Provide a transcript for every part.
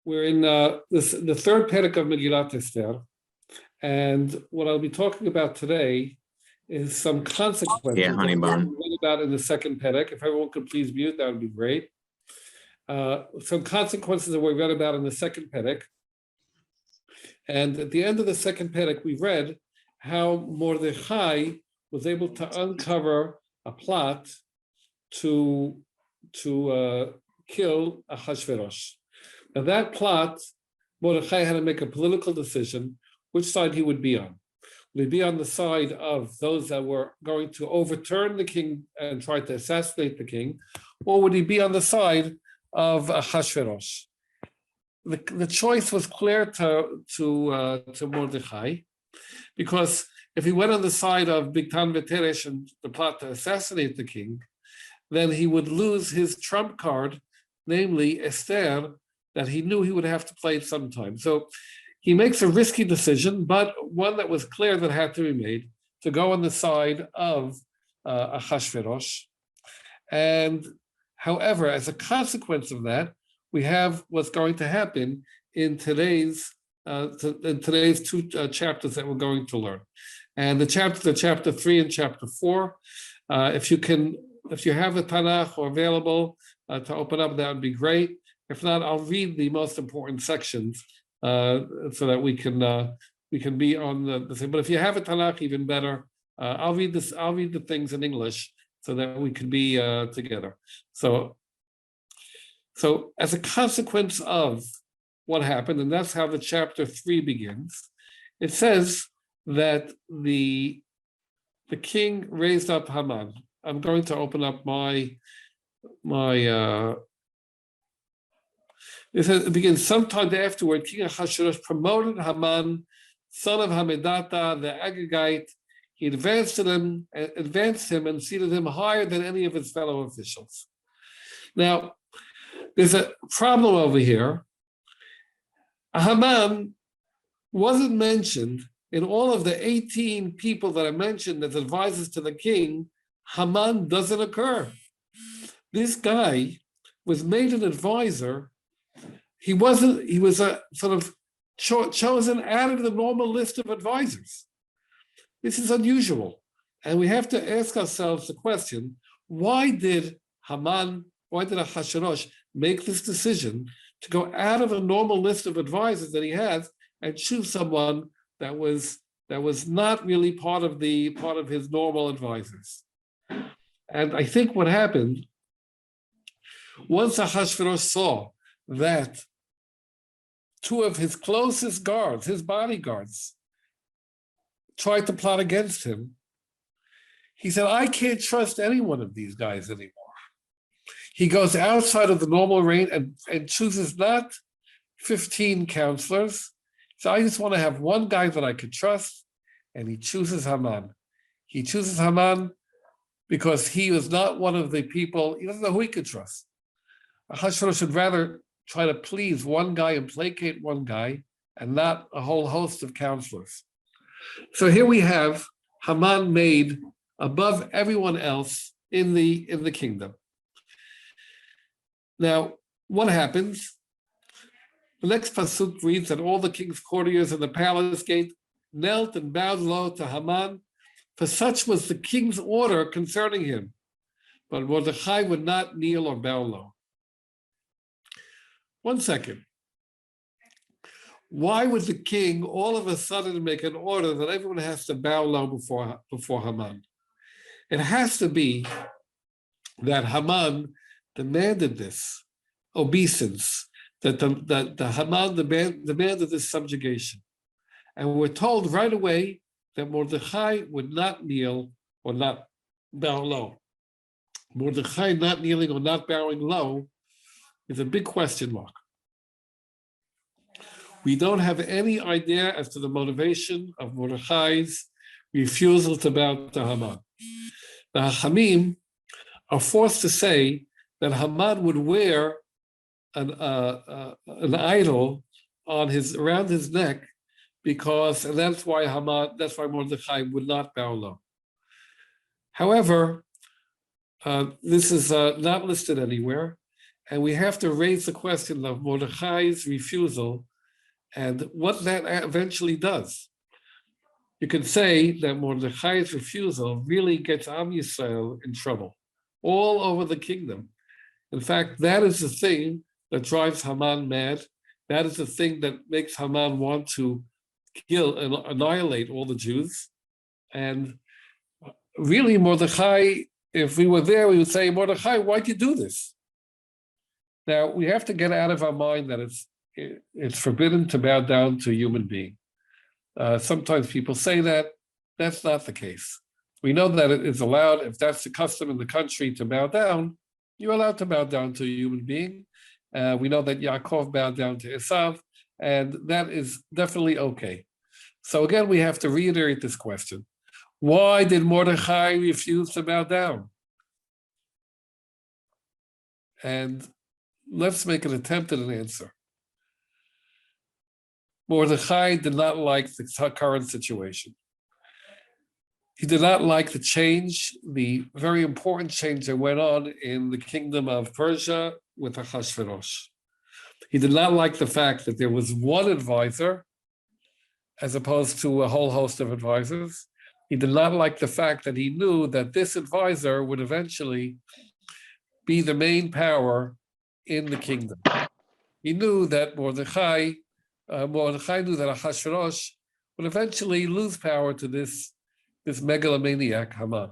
We're in the third Perek of Megillat Esther, and what I'll be talking about today is some consequences Yeah, honey bun. we read about in the second Perek. If everyone could please mute, that would be great. Some consequences that we read about in the second Perek. And at the end of the second Perek, we read how Mordechai was able to uncover a plot to kill Ahasuerus. Now that plot, Mordechai had to make a political decision which side he would be on. Would he be on the side of those that were going to overturn the king and try to assassinate the king, or would he be on the side of Ahasuerus? The choice was clear to Mordechai, because if he went on the side of Bigtan V'Teresh and the plot to assassinate the king, then he would lose his trump card, namely Esther, that he knew he would have to play at some time. So he makes a risky decision, but one that was clear that had to be made, to go on the side of Ahasuerus. And however, as a consequence of that, we have what's going to happen in today's two chapters that we're going to learn. And the chapters are chapter 3 and chapter 4. If you have the Tanakh or available to open up, that would be great. If not, I'll read the most important sections so that we can be on the thing. But if you have a Tanakh, even better. I'll read the things in English so that we can be together. So as a consequence of what happened, and that's how the chapter 3 begins, it says that the king raised up Haman. I'm going to open up my it says, it begins, sometime afterward, King Ahasuerus promoted Haman, son of Hammedatha, the Agagite. He advanced him and seated him higher than any of his fellow officials. Now, there's a problem over here. Haman wasn't mentioned in all of the 18 people that are mentioned as advisors to the king. Haman doesn't occur. This guy was made an advisor. He was a sort of chosen out of the normal list of advisors. This is unusual. And we have to ask ourselves the question, why did Ahasuerus make this decision to go out of a normal list of advisors that he has and choose someone that was not really part of his normal advisors? And I think what happened, once Ahasuerus saw that two of his closest guards, his bodyguards, tried to plot against him, he said, I can't trust any one of these guys anymore. He goes outside of the normal range and chooses not 15 counselors. So I just want to have one guy that I could trust, and he chooses Haman. He chooses Haman because he was not one of the people, he doesn't know who he could trust. Ahasuerus should rather try to please one guy and placate one guy and not a whole host of counselors. So here we have Haman made above everyone else in the kingdom. Now, what happens? The next pasuk reads that all the king's courtiers in the palace gate knelt and bowed low to Haman, for such was the king's order concerning him. But Mordechai would not kneel or bow low. 1 second. Why would the king all of a sudden make an order that everyone has to bow low before Haman? It has to be that Haman demanded this obeisance, that Haman demanded this subjugation. And we're told right away that Mordechai would not kneel or not bow low. Mordechai not kneeling or not bowing low is a big question mark. We don't have any idea as to the motivation of Mordechai's refusal to bow to Haman. The Hachamim are forced to say that Haman would wear an idol around his neck, and that's why Mordechai would not bow low. However, this is not listed anywhere. And we have to raise the question of Mordechai's refusal and what that eventually does. You can say that Mordechai's refusal really gets Am Yisrael in trouble all over the kingdom. In fact, that is the thing that drives Haman mad. That is the thing that makes Haman want to kill and annihilate all the Jews. And really, Mordechai, if we were there, we would say, Mordechai, why'd you do this? Now, we have to get out of our mind that it's forbidden to bow down to a human being. Sometimes people say that. That's not the case. We know that it is allowed, if that's the custom in the country to bow down, you're allowed to bow down to a human being. We know that Yaakov bowed down to Esav, and that is definitely okay. So again, we have to reiterate this question. Why did Mordechai refuse to bow down? And let's make an attempt at an answer. Mordechai did not like the current situation. He did not like the change, the very important change that went on in the kingdom of Persia with Ahasuerus. He did not like the fact that there was one advisor as opposed to a whole host of advisors. He did not like the fact that he knew that this advisor would eventually be the main power in the kingdom. He knew that Mordechai knew that Ahasuerus would eventually lose power to this megalomaniac Haman.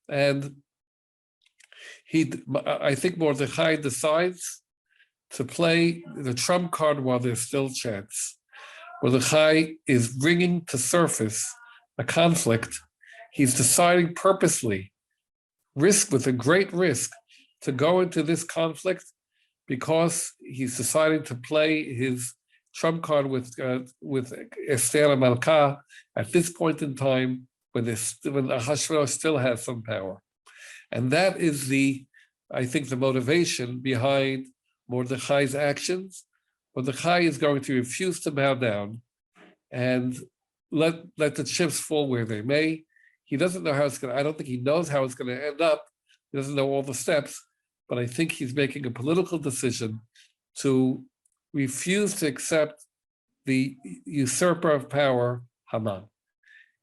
And I think Mordechai decides to play the trump card while there's still chance. Mordechai is bringing to surface a conflict. He's deciding purposely, with a great risk, to go into this conflict because he's deciding to play his trump card with Esther Malka at this point in time when Ahasuerus still has some power. And that is I think the motivation behind Mordechai's actions. Mordechai is going to refuse to bow down and let the chips fall where they may. He doesn't know how it's going to, I don't think he knows how it's going to end up. He doesn't know all the steps, but I think he's making a political decision to refuse to accept the usurper of power, Haman.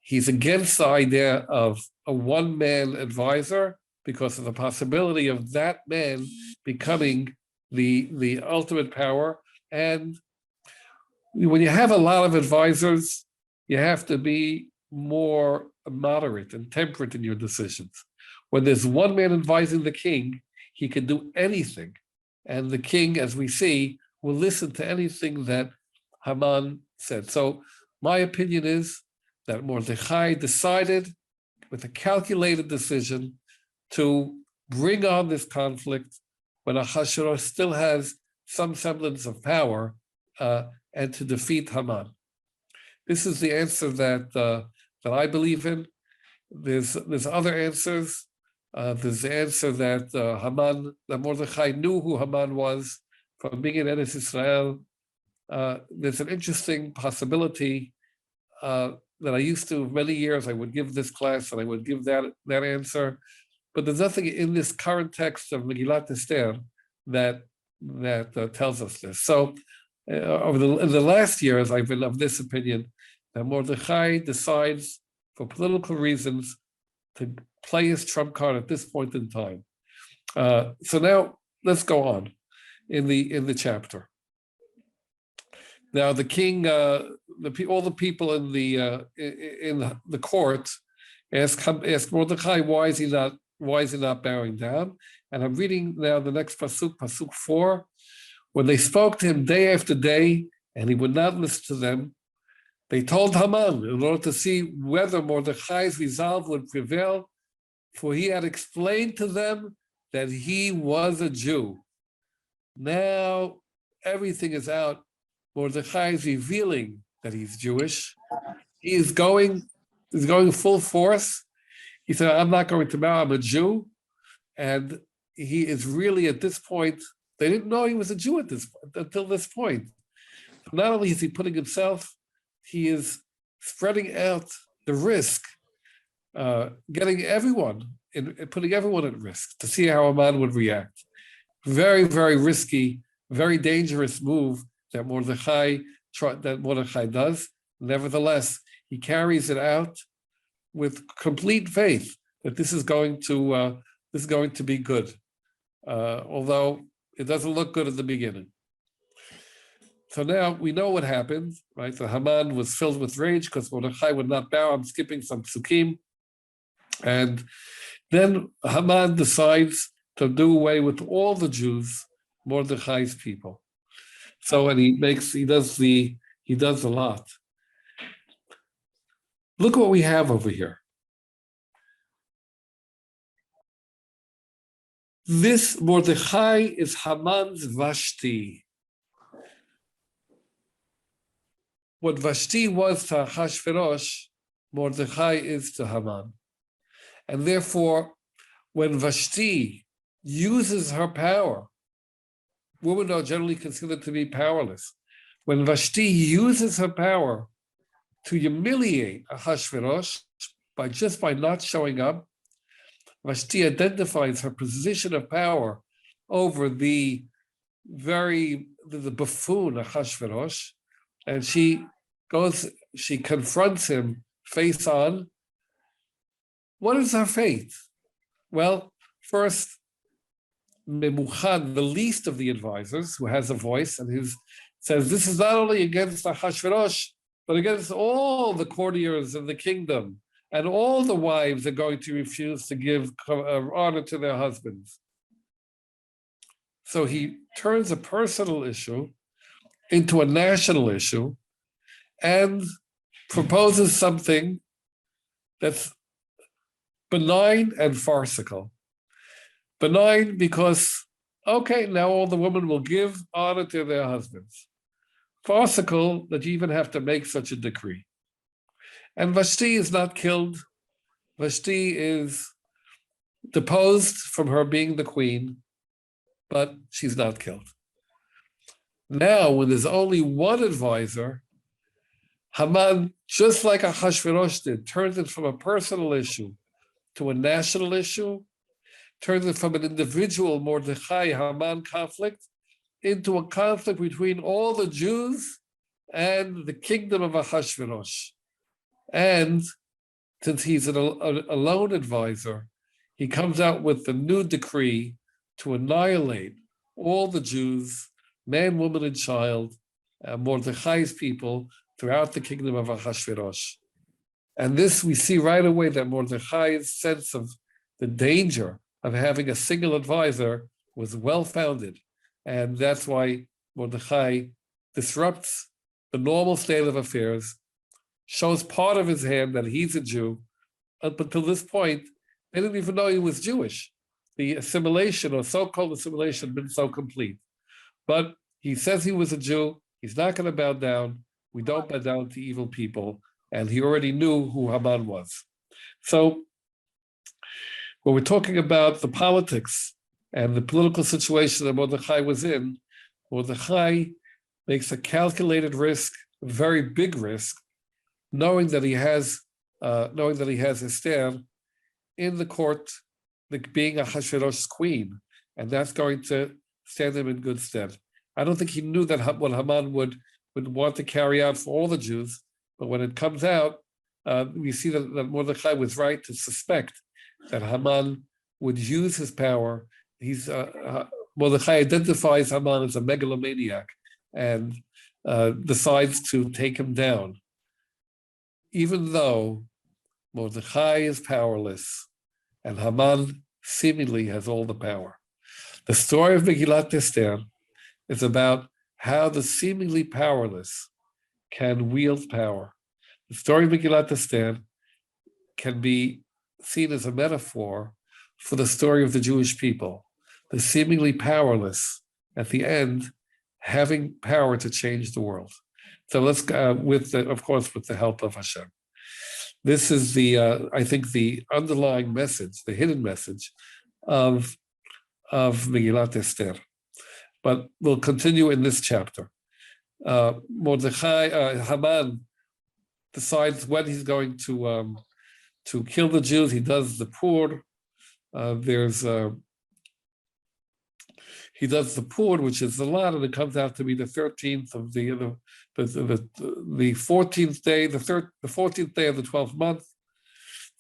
He's against the idea of a one-man advisor because of the possibility of that man becoming the ultimate power. And when you have a lot of advisors, you have to be more moderate and temperate in your decisions. When there's one man advising the king, he can do anything. And the king, as we see, will listen to anything that Haman said. So my opinion is that Mordechai decided with a calculated decision to bring on this conflict when Ahasuerus still has some semblance of power and to defeat Haman. This is the answer that I believe in. There's other answers. There's the answer that Mordechai knew who Haman was from being in Eretz Israel. There's an interesting possibility that I used to, many years, I would give this class and I would give that answer. But there's nothing in this current text of Megillat Esther that tells us this. So in the last years, I've been of this opinion that Mordechai decides for political reasons to play his trump card at this point in time. So now let's go on in the chapter. Now the king, all the people in the court ask Mordechai, why is he not bowing down? And I'm reading now the next pasuk 4. When they spoke to him day after day, and he would not listen to them, they told Haman in order to see whether Mordechai's resolve would prevail, for he had explained to them that he was a Jew. Now everything is out. Mordechai is revealing that he's Jewish. He is going full force. He said, I'm not going to bow, I'm a Jew. And he is really at this point, they didn't know he was a Jew until this point. Not only is he putting himself, he is spreading out the risk, putting everyone at risk to see how a man would react. Very, very risky, very dangerous move that Mordechai does. Nevertheless, he carries it out with complete faith that this is going to be good, although it doesn't look good at the beginning. So now we know what happened, right? So Haman was filled with rage because Mordechai would not bow. I'm skipping some psukim. And then Haman decides to do away with all the Jews, Mordechai's people. So, and he does a lot. Look what we have over here. This Mordechai is Haman's Vashti. What Vashti was to Achashverosh, Mordechai is to Haman. And therefore, when Vashti uses her power, women are generally considered to be powerless. When Vashti uses her power to humiliate Ahasuerus by not showing up, Vashti identifies her position of power over the buffoon Ahasuerus, and she confronts him face on. What is her fate? Well, first, Memuchan, the least of the advisors, who has a voice and who says this is not only against Ahasuerus, but against all the courtiers in the kingdom, and all the wives are going to refuse to give honor to their husbands. So he turns a personal issue into a national issue and proposes something that's benign and farcical. Benign because, okay, now all the women will give honor to their husbands. Farcical that you even have to make such a decree. And Vashti is not killed. Vashti is deposed from her being the queen, but she's not killed. Now, when there's only one advisor, Haman, just like Ahasuerus did, turns it from a personal issue to a national issue, turns it from an individual Mordechai-Haman conflict into a conflict between all the Jews and the kingdom of Ahasuerus. And since he's a lone advisor, he comes out with the new decree to annihilate all the Jews, man, woman, and child, Mordechai's people, throughout the kingdom of Ahasuerus. And this, we see right away that Mordechai's sense of the danger of having a single advisor was well-founded. And that's why Mordechai disrupts the normal state of affairs, shows part of his hand that he's a Jew. Up until this point, they didn't even know he was Jewish. The assimilation, or so-called assimilation, had been so complete. But he says he was a Jew. He's not going to bow down. We don't bow down to evil people. And he already knew who Haman was. So when we're talking about the politics and the political situation that Mordechai was in, Mordechai makes a calculated risk, a very big risk, knowing that he has Esther in the court, being Ahasuerus' queen, and that's going to stand him in good stead. I don't think he knew that what Haman would want to carry out for all the Jews, but when it comes out, we see that Mordechai was right to suspect that Haman would use his power. Mordechai identifies Haman as a megalomaniac and decides to take him down. Even though Mordechai is powerless and Haman seemingly has all the power. The story of Megillat Esther is about how the seemingly powerless can wield power. The story of Megillat Esther can be seen as a metaphor for the story of the Jewish people, the seemingly powerless at the end having power to change the world. So let's, with the help of Hashem. This is I think the underlying message, the hidden message of Megillat Esther. But we'll continue in this chapter. Haman decides when he's going to kill the Jews. He does the Purim. There's He does the Purim, which is a lot, and it comes out to be the 13th of the 14th day, the 14th day of the 12th month.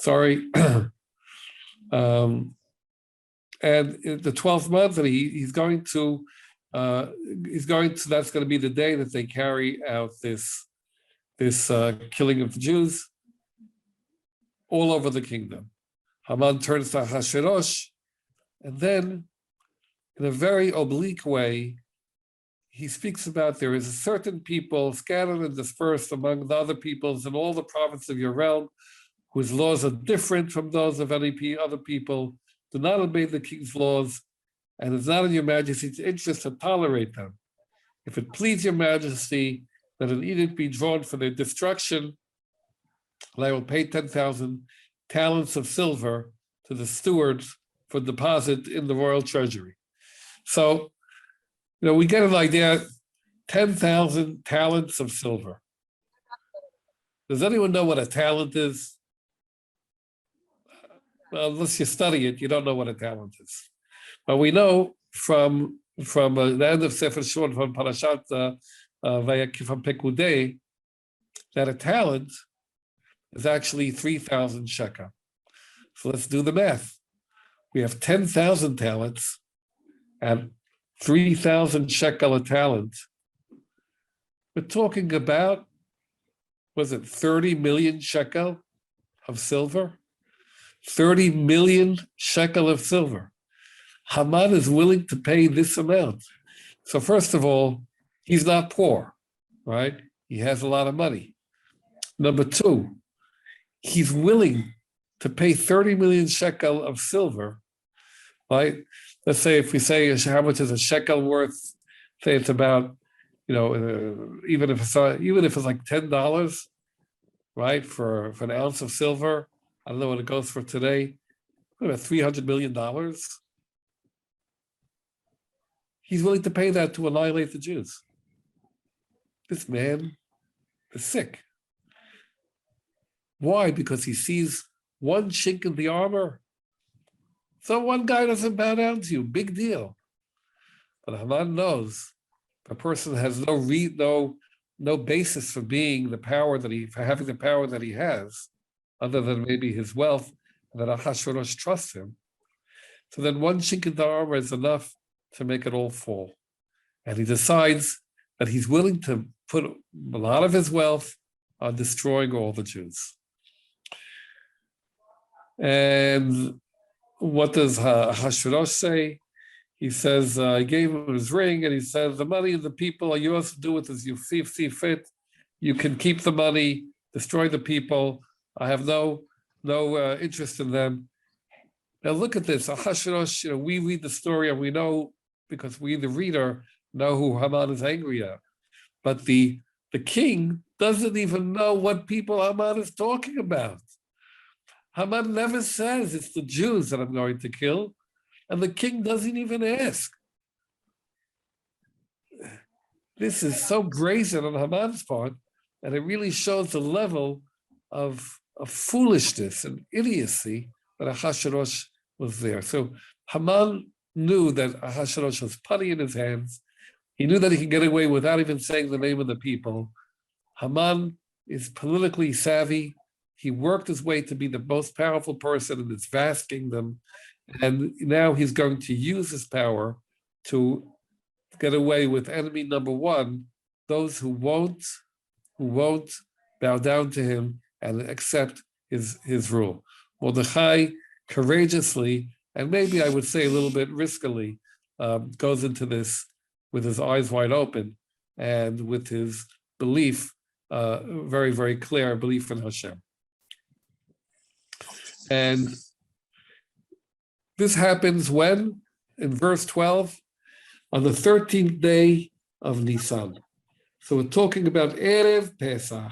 Sorry. And the 12th month, and he's going to, that's going to be the day that they carry out this killing of the Jews all over the kingdom. Haman turns to Ahasuerus, and then, in a very oblique way, he speaks about there is a certain people scattered and dispersed among the other peoples in all the provinces of your realm, whose laws are different from those of any other people. Do not obey the king's laws, and it's not in your majesty's interest to tolerate them. If it please your majesty that an edict be drawn for their destruction, I will pay 10,000 talents of silver to the stewards for deposit in the royal treasury. So, we get an idea, 10,000 talents of silver. Does anyone know what a talent is? Well, unless you study it, you don't know what a talent is. But we know from the end of Sefer Shemot, from Parashat from Pekudei, that a talent is actually 3,000 shekel. So let's do the math. We have 10,000 talents and 3,000 shekel a talent. We're talking about, was it 30 million shekel of silver? 30 million shekel of silver. Haman is willing to pay this amount. So first of all, he's not poor, right? He has a lot of money. Number two, he's willing to pay 30 million shekel of silver, right? Let's say if we say how much is a shekel worth, say it's about, even if it's like $10, right, for an ounce of silver. I don't know what it goes for today. About $300 million. He's willing to pay that to annihilate the Jews. This man is sick. Why? Because he sees one chink in the armor. So one guy doesn't bow down to you. Big deal. But Haman knows a person has no basis for being for having the power that he has, other than maybe his wealth, and that Ahasuerus trusts him. So then one chink in the armor is enough to make it all fall. And he decides that he's willing to put a lot of his wealth on destroying all the Jews. And what does Ahasuerus say? He says, he gave him his ring, and he says, the money of the people are yours to do with as you see fit. You can keep the money, destroy the people. I have no interest in them. Now look at this. Ahasuerus, we read the story and we know, because we, the reader, know who Haman is angry at. But the king doesn't even know what people Haman is talking about. Haman never says it's the Jews that I'm going to kill, and the king doesn't even ask. This is so brazen on Haman's part, and it really shows the level of foolishness and idiocy that Ahasuerus was there. So Haman knew that Ahasuerus was putty in his hands. He knew that he could get away without even saying the name of the people. Haman is politically savvy. He worked his way to be the most powerful person in this vast kingdom. And now he's going to use his power to get away with enemy number one, those who won't bow down to him and accept his rule. Mordechai courageously, and maybe I would say a little bit riskily, goes into this with his eyes wide open and with his belief, very, very clear belief in Hashem. And this happens when, in verse 12, on the 13th day of Nisan. So we're talking about Erev Pesach.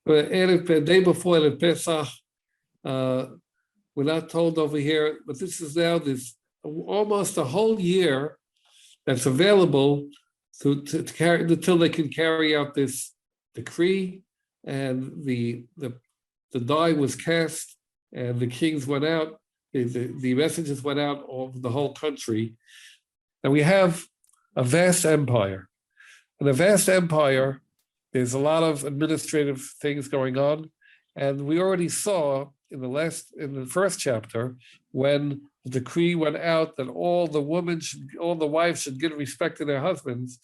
The day before Erev Pesach. We're not told over here, but this is now this almost a whole year that's available to carry until they can carry out this decree. And the die was cast, and the kings went out. The messages went out over the whole country And we have a vast empire. In a vast empire, there's a lot of administrative things going on. And we already saw in the first chapter, when the decree went out that all the wives should give respect to their husbands,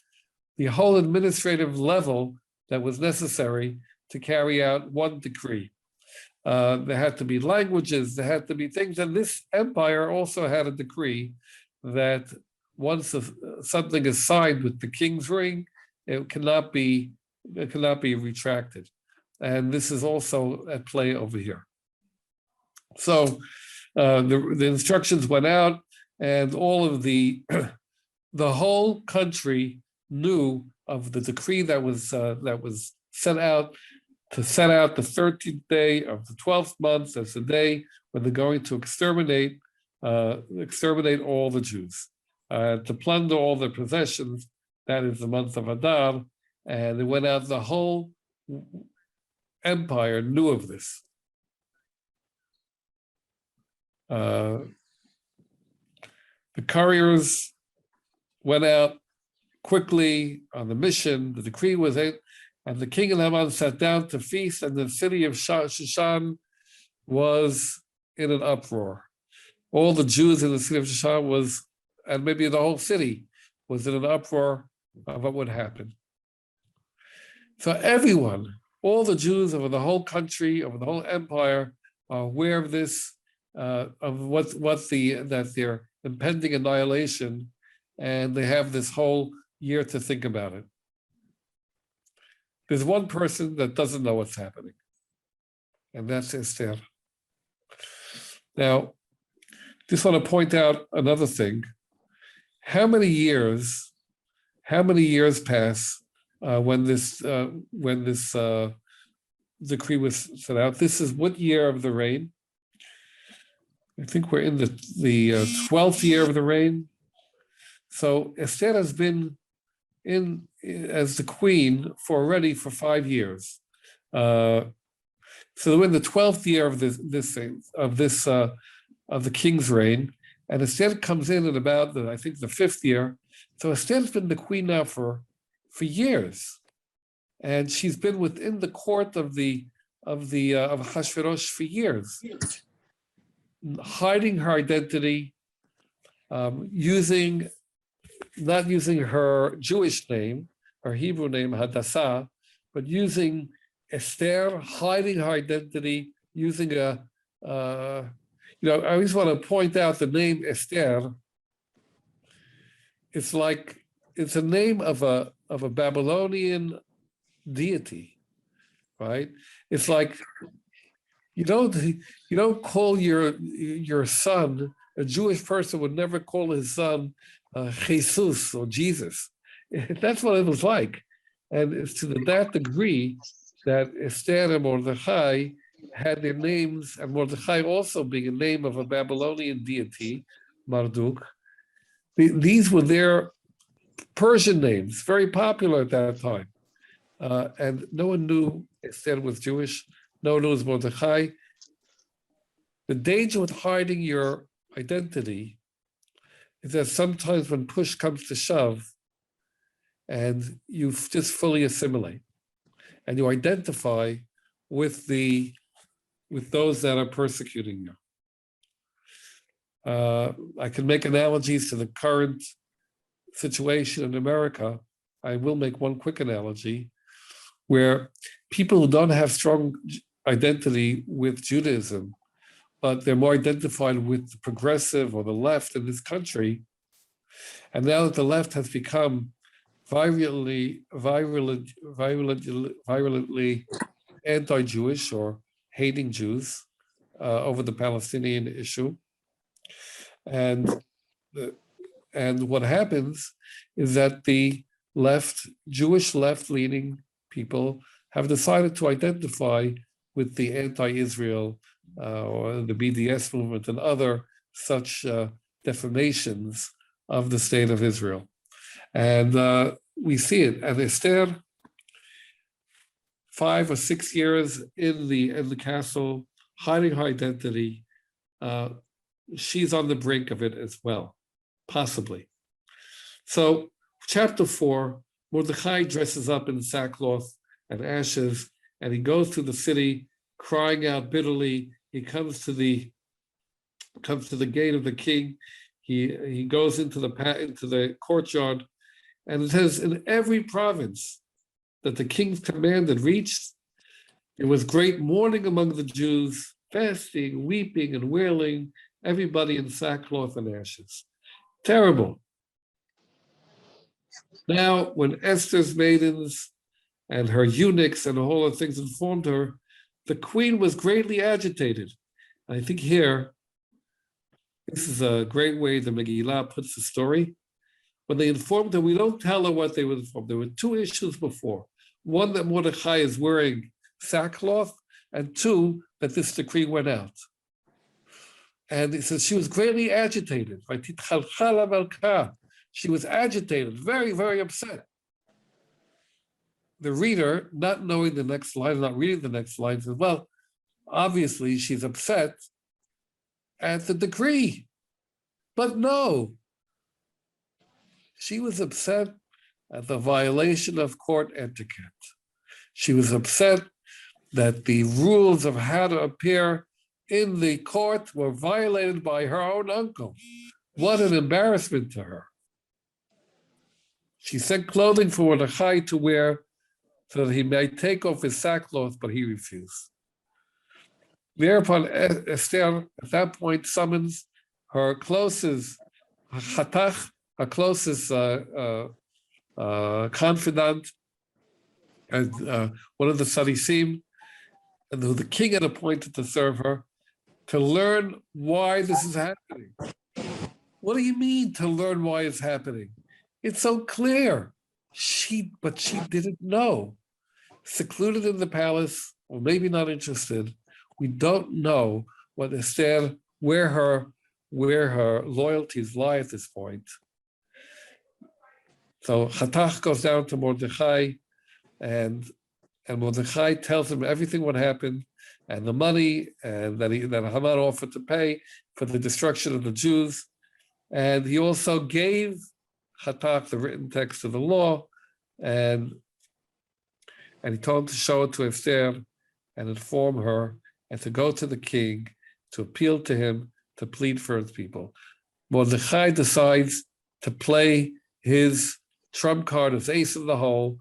the whole administrative level that was necessary to carry out one decree. There had to be languages, there had to be things, and this empire also had a decree that once something is signed with the king's ring, it cannot be retracted. And this is also at play over here. So the instructions went out, and all of the whole country knew of the decree that was set out to set out the 13th day of the 12th month as the day when they're going to exterminate all the Jews, to plunder all their possessions. That is the month of Adar, and it went out. The whole empire knew of this. The couriers went out quickly on the mission. The decree was in, and the king and Haman sat down to feast, and the city of Shushan was in an uproar. All the Jews in the city of Shushan was, and maybe the whole city, was in an uproar of what would happen. So everyone, all the Jews over the whole country, over the whole empire, are aware of this, that their impending annihilation, and they have this whole year to think about it. There's one person that doesn't know what's happening, and that's Esther. Now, just want to point out another thing. How many years pass when this decree was set out? This is what year of the reign? I think we're in the 12th year of the reign. So Esther has been in as the queen for 5 years. So we're in the 12th year of the king's reign, and Esther comes in at about the 5th year. So Esther's been the queen now for years, and she's been within the court of Ahasuerus for years, hiding her identity, not using her Jewish name, her Hebrew name, Hadassah, but using Esther, hiding her identity, using I always want to point out the name Esther. It's a name of a Babylonian deity, right? It's like you don't call your son, a Jewish person would never call his son Jesus or Jesus. That's what it was like. And it's to that degree that Esther and Mordechai had their names, and Mordechai also being a name of a Babylonian deity, Marduk. These were their Persian names, very popular at that time. And no one knew Esther was Jewish. No one knew it was Mordechai. The danger with hiding your identity is that sometimes when push comes to shove, and you just fully assimilate, and you identify with those that are persecuting you. I can make analogies to the current situation in America. I will make one quick analogy, where people who don't have strong identity with Judaism, but they're more identified with the progressive or the left in this country. And now that the left has become virulently anti-Jewish or hating Jews over the Palestinian issue. And what happens is that the Jewish left-leaning people have decided to identify with the anti-Israel or the BDS movement and other such defamations of the state of Israel. And we see it. And Esther, 5 or 6 years in the castle, hiding her identity, she's on the brink of it as well, possibly. So, chapter 4, Mordechai dresses up in sackcloth and ashes, and he goes to the city, crying out bitterly. He comes to the gate of the king. He goes into the courtyard, and it says in every province that the king's command had reached, it was great mourning among the Jews, fasting, weeping, and wailing, everybody in sackcloth and ashes. Terrible. Now, when Esther's maidens and her eunuchs and all the things informed her, the queen was greatly agitated. I think here, this is a great way the Megillah puts the story. When they informed her, we don't tell her what they were informed. There were two issues before. One, that Mordechai is wearing sackcloth, and two, that this decree went out. And it says she was greatly agitated. She was agitated, very, very upset. The reader, not knowing the next line, not reading the next line, says, well, obviously she's upset at the decree. But no, she was upset at the violation of court etiquette. She was upset that the rules of how to appear in the court were violated by her own uncle. What an embarrassment to her. She sent clothing for Mordechai to wear so that he might take off his sackcloth, but he refused. Thereupon Esther, at that point, summons her closest Hatach, her closest confidant, and one of the Sadisim, and who the king had appointed to serve her, to learn why this is happening. What do you mean to learn why it's happening? It's so clear. But she didn't know. Secluded in the palace, or maybe not interested. We don't know what Esther, where her loyalties lie at this point. So Hatach goes down to Mordechai, and Mordechai tells him everything what happened, and the money, and that Haman offered to pay for the destruction of the Jews. And he also gave Hatach the written text of the law, and he told him to show it to Esther and inform her, and to go to the king, to appeal to him, to plead for his people. Mordechai decides to play his trump card as ace in the hole.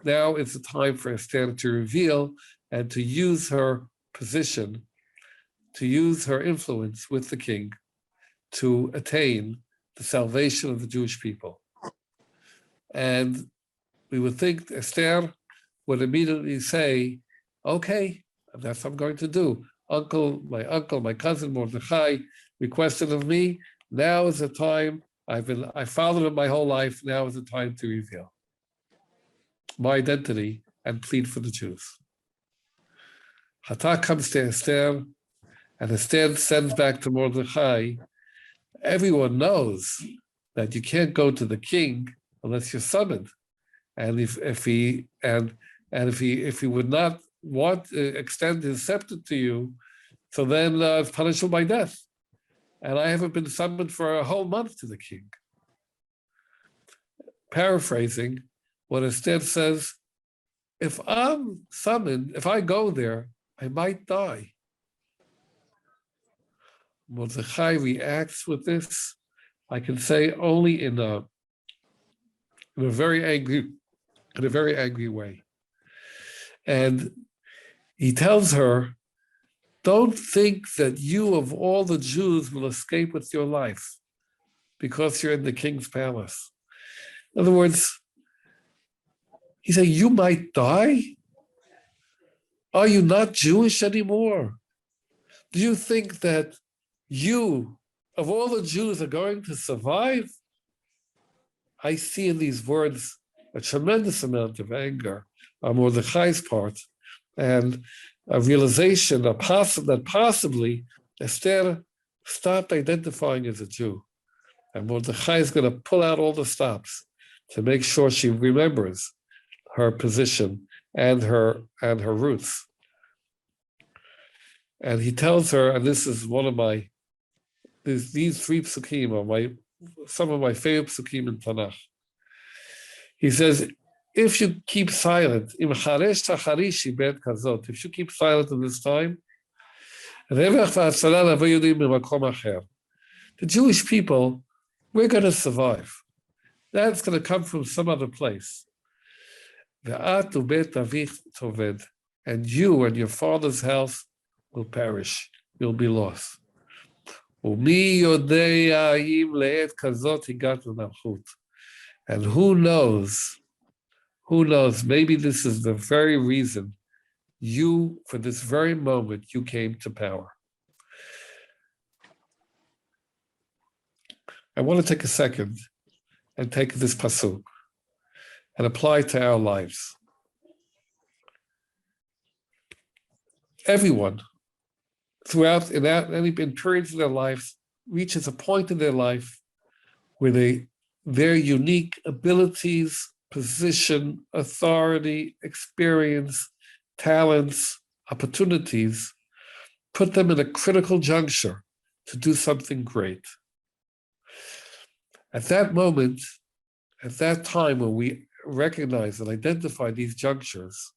Now it's the time for Esther to reveal and to use her position, to use her influence with the king to attain the salvation of the Jewish people. And we would think Esther would immediately say, okay, that's what I'm going to do. My cousin Mordechai requested of me. Now is the time. I followed him my whole life. Now is the time to reveal my identity and plead for the Jews. Hatach comes to Esther, and Esther sends back to Mordechai. Everyone knows that you can't go to the king unless you're summoned, and if he would not want to extend his scepter to you, so then it's punishable by death. And I haven't been summoned for a whole month to the king. Paraphrasing, what Esther says, if I'm summoned, if I go there, I might die. Mordechai reacts with this, I can say, only in a very angry way. And he tells her, don't think that you of all the Jews will escape with your life because you're in the king's palace. In other words, he said, you might die? Are you not Jewish anymore? Do you think that you, of all the Jews, are going to survive? I see in these words a tremendous amount of anger on Mordechai's part, and a realization that possibly Esther stopped identifying as a Jew. And Mordechai is going to pull out all the stops to make sure she remembers her position and her roots. And he tells her, and this is one of these three psukim are some of my favorite psukim in Tanakh. He says, if you keep silent, if you keep silent in this time, the Jewish people, we're going to survive. That's going to come from some other place. And you and your father's house will perish. You'll be lost. And who knows, maybe this is the very reason you, for this very moment, you came to power. I want to take a second and take this pasuk and apply it to our lives. Everyone, throughout in periods of their lives, reaches a point in their life where their unique abilities, position, authority, experience, talents, opportunities, put them in a critical juncture to do something great. At that moment, at that time when we recognize and identify these junctures,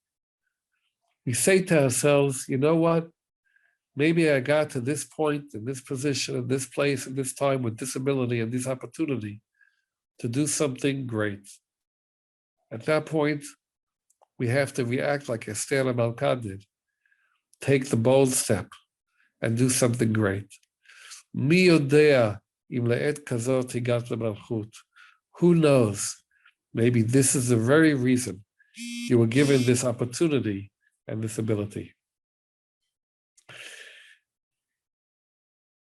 we say to ourselves, you know what? Maybe I got to this point, in this position, in this place, in this time, with this ability and this opportunity to do something great. At that point, we have to react like Esther Malka did. Take the bold step and do something great. Mi yodea im le'et kazot higat lemalchut. Who knows? Maybe this is the very reason you were given this opportunity and this ability.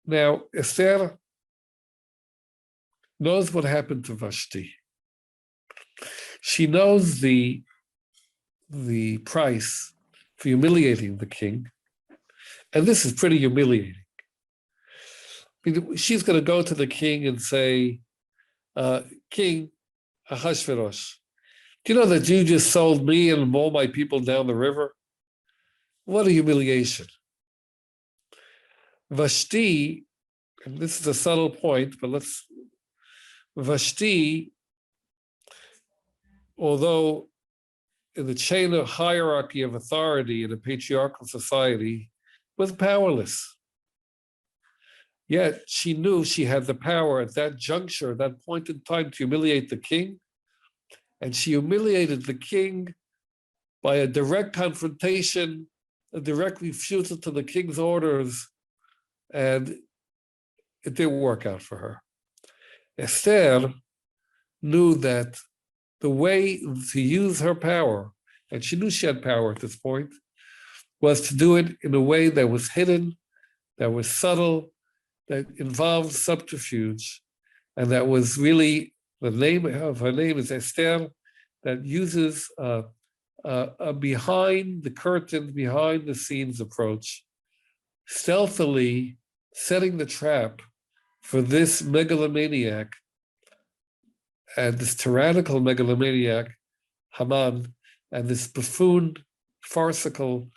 Now, Esther knows what happened to Vashti. She knows the price for humiliating the king, and this is pretty humiliating. I mean, she's going to go to the king and say, King Ahasuerus, do you know that you just sold me and all my people down the river? What a humiliation. Vashti, and this is a subtle point, but Vashti, although in the chain of hierarchy of authority in a patriarchal society, was powerless. Yet she knew she had the power at that juncture, at that point in time, to humiliate the king. And she humiliated the king by a direct confrontation, a direct refusal to the king's orders, and it didn't work out for her. Esther knew that the way to use her power, and she knew she had power at this point, was to do it in a way that was hidden, that was subtle, that involved subterfuge, and that was really, the name of her name is Esther, that uses a behind the curtain, behind the scenes approach, stealthily setting the trap for this megalomaniac and this tyrannical megalomaniac, Haman, and this buffoon, farcical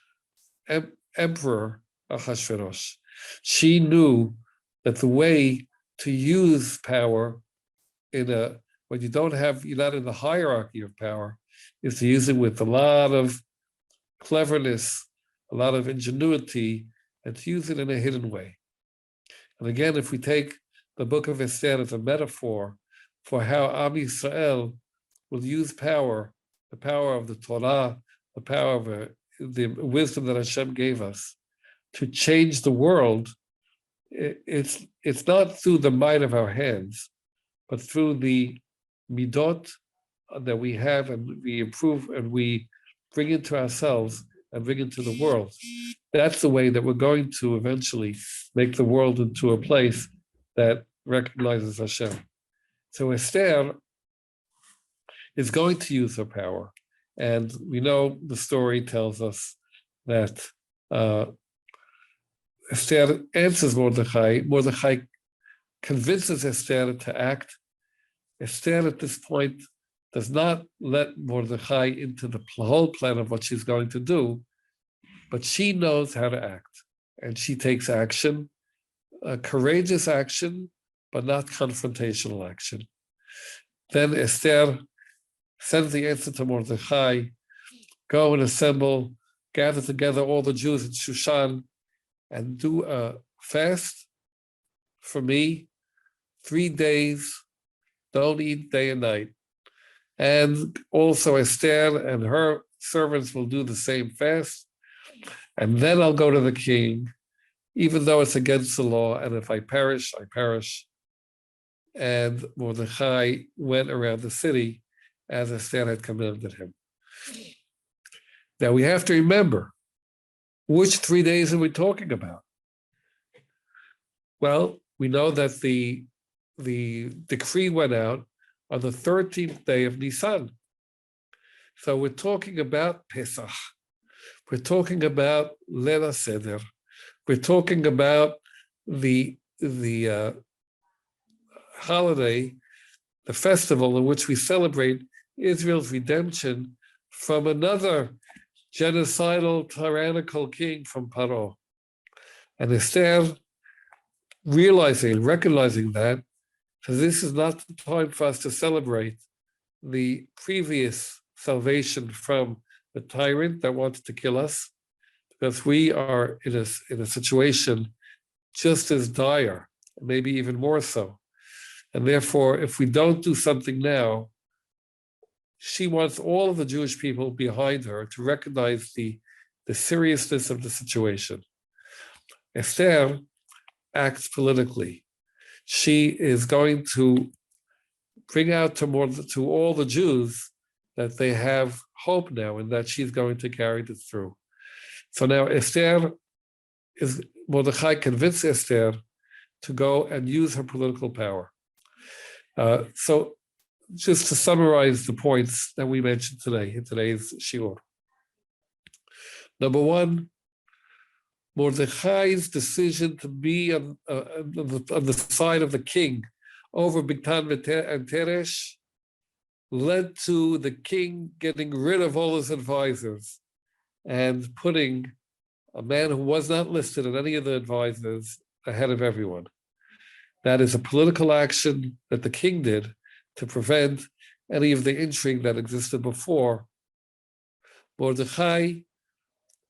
emperor, Ahasuerus. She knew that the way to use power when you're not in the hierarchy of power, is to use it with a lot of cleverness, a lot of ingenuity, and to use it in a hidden way. And again, if we take the book of Esther as a metaphor for how Am Yisrael will use power, the power of the Torah, the power of the wisdom that Hashem gave us, to change the world, it's not through the might of our hands, but through the midot that we have and we improve and we bring into ourselves and bring into the world. That's the way that we're going to eventually make the world into a place that recognizes Hashem. So Esther is going to use her power. And we know the story tells us that Esther answers Mordechai. Mordechai convinces Esther to act. Esther at this point does not let Mordechai into the whole plan of what she's going to do, but she knows how to act. And she takes action, courageous action, but not confrontational action. Then Esther sends the answer to Mordechai, go and assemble, gather together all the Jews in Shushan, and do a fast for me, 3 days, don't eat day and night. And also Esther and her servants will do the same fast. And then I'll go to the king, even though it's against the law. And if I perish, I perish. And Mordechai went around the city as Esther had commanded him. Now we have to remember, which 3 days are we talking about? Well, we know that the decree went out on the 13th day of Nisan. So we're talking about Pesach. We're talking about Leil HaSeder. We're talking about the holiday, the festival in which we celebrate Israel's redemption from another genocidal, tyrannical king from Paro. And Esther, recognizing that, so this is not the time for us to celebrate the previous salvation from the tyrant that wanted to kill us, because we are in a situation just as dire, maybe even more so. And therefore, if we don't do something now, she wants all of the Jewish people behind her to recognize the seriousness of the situation. Esther acts politically. She is going to bring out to all the Jews that they have hope now and that she's going to carry this through. So now Mordechai convinced Esther to go and use her political power. So just to summarize the points that we mentioned today in today's shiur. Number one, Mordechai's decision to be on the side of the king over Bigtan and Teresh led to the king getting rid of all his advisors and putting a man who was not listed in any of the advisors ahead of everyone. That is a political action that the king did to prevent any of the intrigue that existed before. Mordechai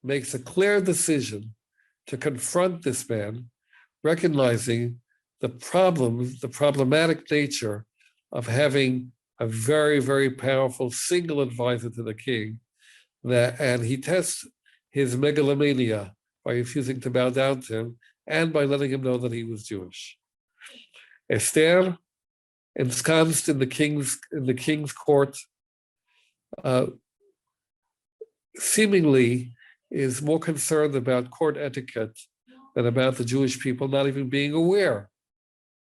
makes a clear decision to confront this man, recognizing the problematic nature of having a very, very powerful single advisor to the king, and he tests his megalomania by refusing to bow down to him and by letting him know that he was Jewish. Esther, ensconced in the king's court, seemingly is more concerned about court etiquette than about the Jewish people not even being aware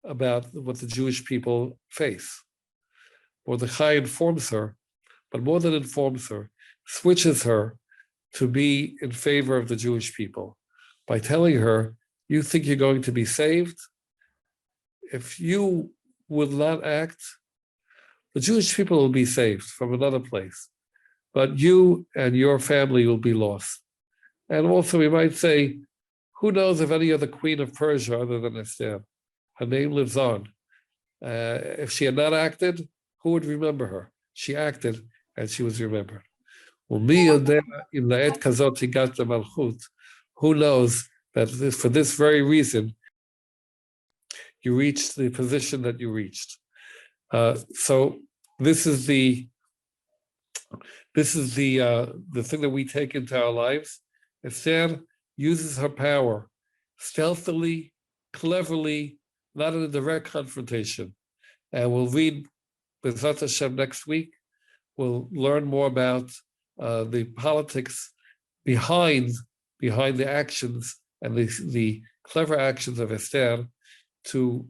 about what the Jewish people face. Mordechai informs her, but more than informs her, switches her to be in favor of the Jewish people by telling her, you think you're going to be saved? If you will not act, the Jewish people will be saved from another place, but you and your family will be lost. And also we might say, who knows of any other queen of Persia other than Esther? Her name lives on. If she had not acted, who would remember her? She acted and she was remembered. Who knows that for this very reason, you reached the position that you reached. So this is the thing that we take into our lives. Esther uses her power stealthily, cleverly, not in a direct confrontation. And we'll read B'ezrat Hashem next week. We'll learn more about the politics behind the actions and the clever actions of Esther to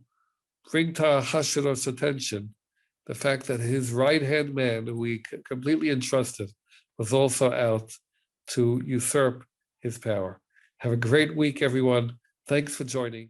bring to Ahasuerus' attention the fact that his right-hand man, who he completely entrusted, was also out to usurp his power. Have a great week, everyone. Thanks for joining.